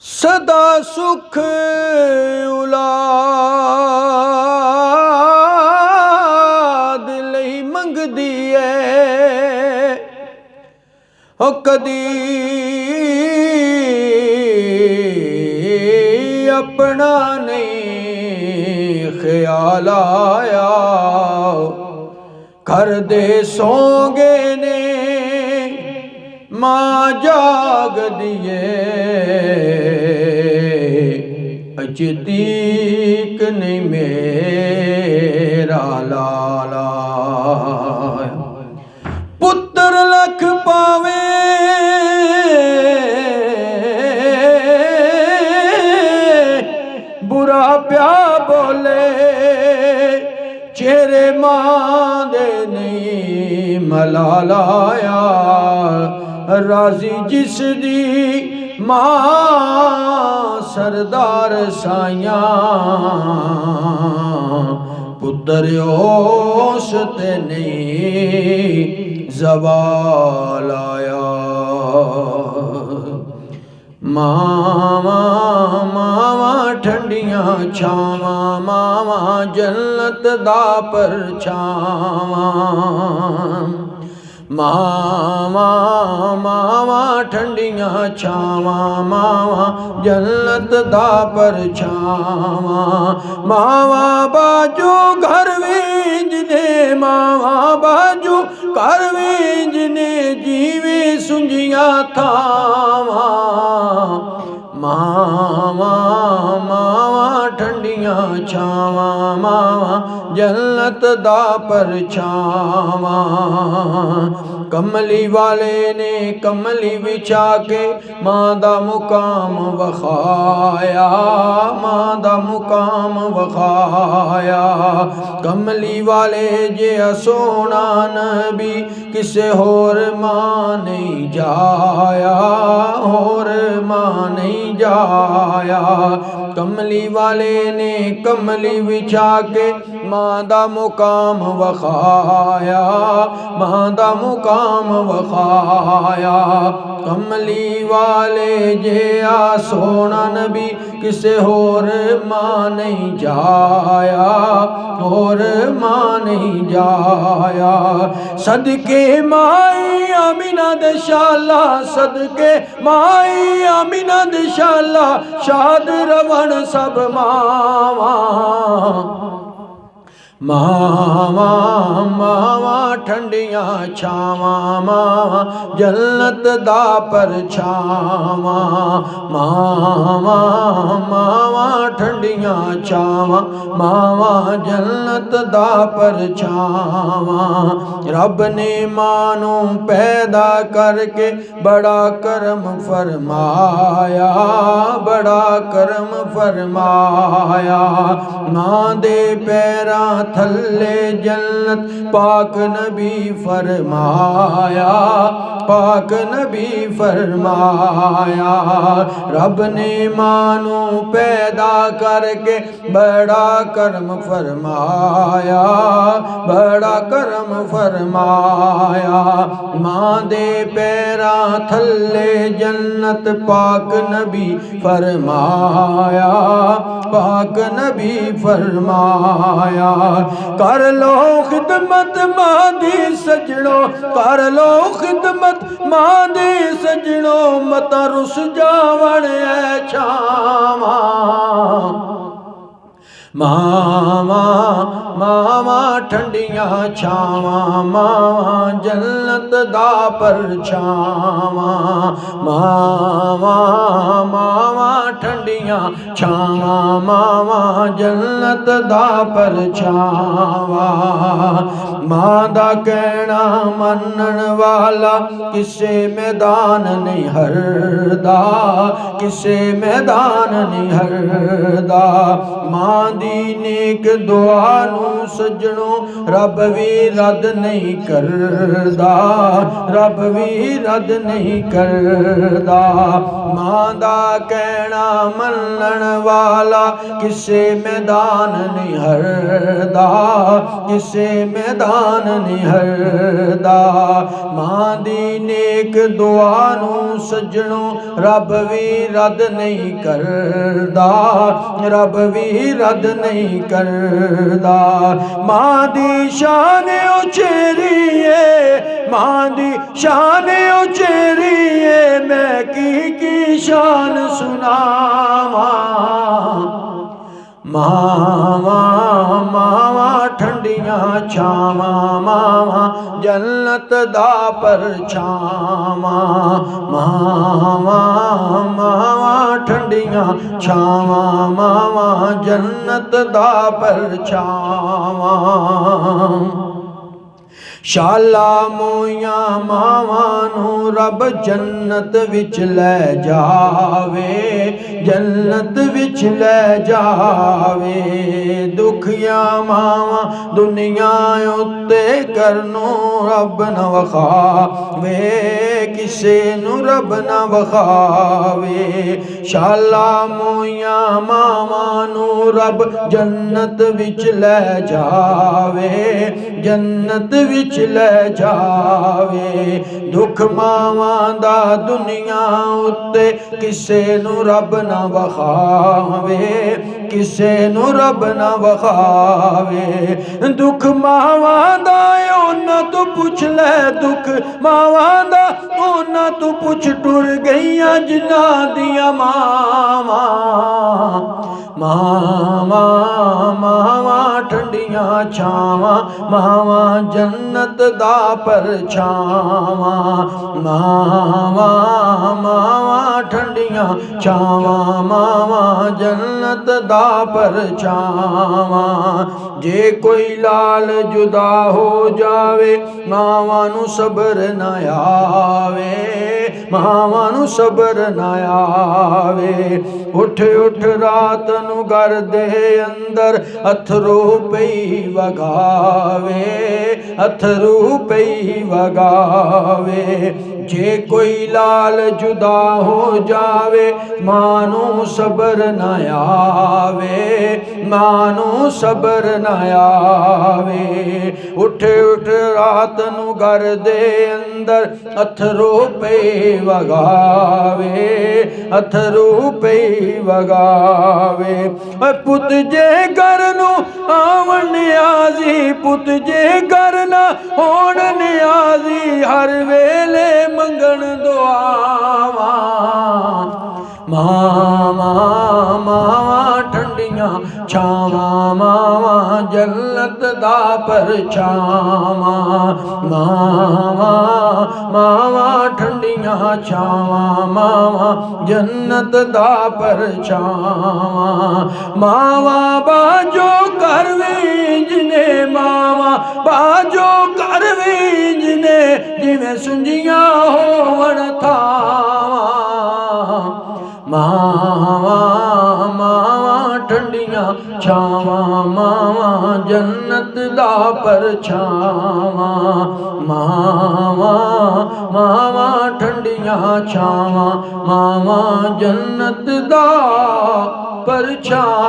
सदा सुख औलाद लई मंगदी है, ओ कदी अपना नहीं ख्याल आया। घर दे सोंगे ने मां जाग दिए, अजदीक नहीं मेरा लाला। पुत्र लख पावे बुरा प्या बोले, चेहरे मां दे नहीं मलालाया। राजी जिस दी मां सरदार साइया, पुत्र ओस ते नहीं ज़वाल आया। मावा मावा ठंडियां छावा, मावा जन्नत दा परछावा। मावा मावा ठंडियां छावा, मावा जन्नत दा परछावा। मावा बाजू घर वींज ने, मावा बाजू घर वींज ने, जीवे सुंजिया थावा। मावा मावा ठंडियां छावा, मावा जन्नत दा परछावा। कमली वाले ने कमली बिछा के मां दा मुकाम वखाया, मां दा मुकाम वखाया। कमली वाले जे सोना नबी किसे होर मां नहीं जाया, होर मां नहीं जाया। कमली वाले ने कमली बिछा के मां दा मुकाम वखाया, मां दा मुकाम वखाया। कमली वाले जे सोना नबी किसे होर मां नहीं जाया, होर मां नहीं जाया। सदके माई आमिना दे शाला, सदके माई आमिना दे शाला, शाद रवण सब मावा। मावा मावा ठंडियां छावा, मावा जन्नत दा परछावा। मावा मावा ठंडियां छावा, मावा जन्नत दा परछावा। रब ने मानू पैदा करके बड़ा करम फरमाया, बड़ा करम फरमाया। मां दे पैरां थल्ले जन्नत पाक नबी फरमाया, पाक नबी फरमाया। रब ने मानू पैदा करके बड़ा करम फरमाया, बड़ा करम फरमाया। मां दे पैरां थल्ले जन्नत पाक नबी फरमाया, पाक नबी फरमाया। कर लो खिदमत मां दी सजणो, कर लो खिदमत मां दी सजणो, मत रुस जावण ऐ छावा। मावा मावा ठंडियां छावा, मावा जन्नत दा परछावा। मावा मावा ठंडियां छावा, मावा जन्नत दा परछावा। मां दा कहना मनन वाला किसे मैदान नहीं हरदा, किसे मैदान नहीं हरदा। मां नेक दुआ नू सजणो रब भी रद नहीं करदा, रब भी रद नहीं करदा। मां दा कहना मनण वाला किसे मैदान नहीं हरदा, किसे मैदान नहीं हरदा। मां दी नेक दुआ नू सजणों रब भी रद नहीं करदा, रब भी रद नहीं करदा। मां दी शान उचेरी है, मां दी शान उचेरी है, मैं की शान सुनावा। मावा मावा ठंडियां छावा, मावा जन्नत दा परछावा। मावा मावा ठंडियां छावा, मावा जन्नत दा परछावा। शाला मोया मावां नू रब जन्नत विच लै जावे, जन्नत विच लै जावे। दुखिया मावां दुनिया उत्ते करनों रब न वखावे, किसे नू रब न वखावे। शाला मोया मावां नू रब जन्नत विच लै जावे, जन्नत विच लै जावे। दुख मावां दा दुनिया उत्ते किसे नू रब ना वखावे, किसे नू रब ना वखावे। दुख मावां दा उन्हां तू पुछ लै, दुख मावां दा उन्हां तू पुछ, टुर गईयां जिन्हां दियां मावां। मावां मावां ठंडियां छावां, मावां जन्नत दा परछावां। मावां मावां ठंडियां छावां, मावां जन्नत दा परछावां। जे कोई लाल जुदा हो जावे, मावां नू सब्र ना आवे, मावां नू सब्र ना आवे। उठ उठ रात नू घर दे अंदर अथरू पई वगावे, अथरू पई वगावे। जे कोई लाल जुदा हो जावे, मानू सब्र न आवे, मानू सब्र न आवे। उठ उठ रात नू घर दे अंदर अथरू पे वगावे, अथरू पे वगावे। पुत जे घर नू आवन नियाजी, पुत जे घर ना होण नियाजी, हर वेले मंगण दुआवा। मावां मावां ठंडियां छावां, मावां जन्नत दा परछावां। मावां मावां ठंडियां छावां, मावां जन्नत दा परछावां। मावां बाजो कर वींज ने, मावां बाजो कर वींज ने, जिवें सुंजियां होवण थावां। मावां मावां ठंडियां छावां, मावां जन्नत दा परछावां। मावां मावां ठंडियां छावां, मावां जन्नत दा परछावां।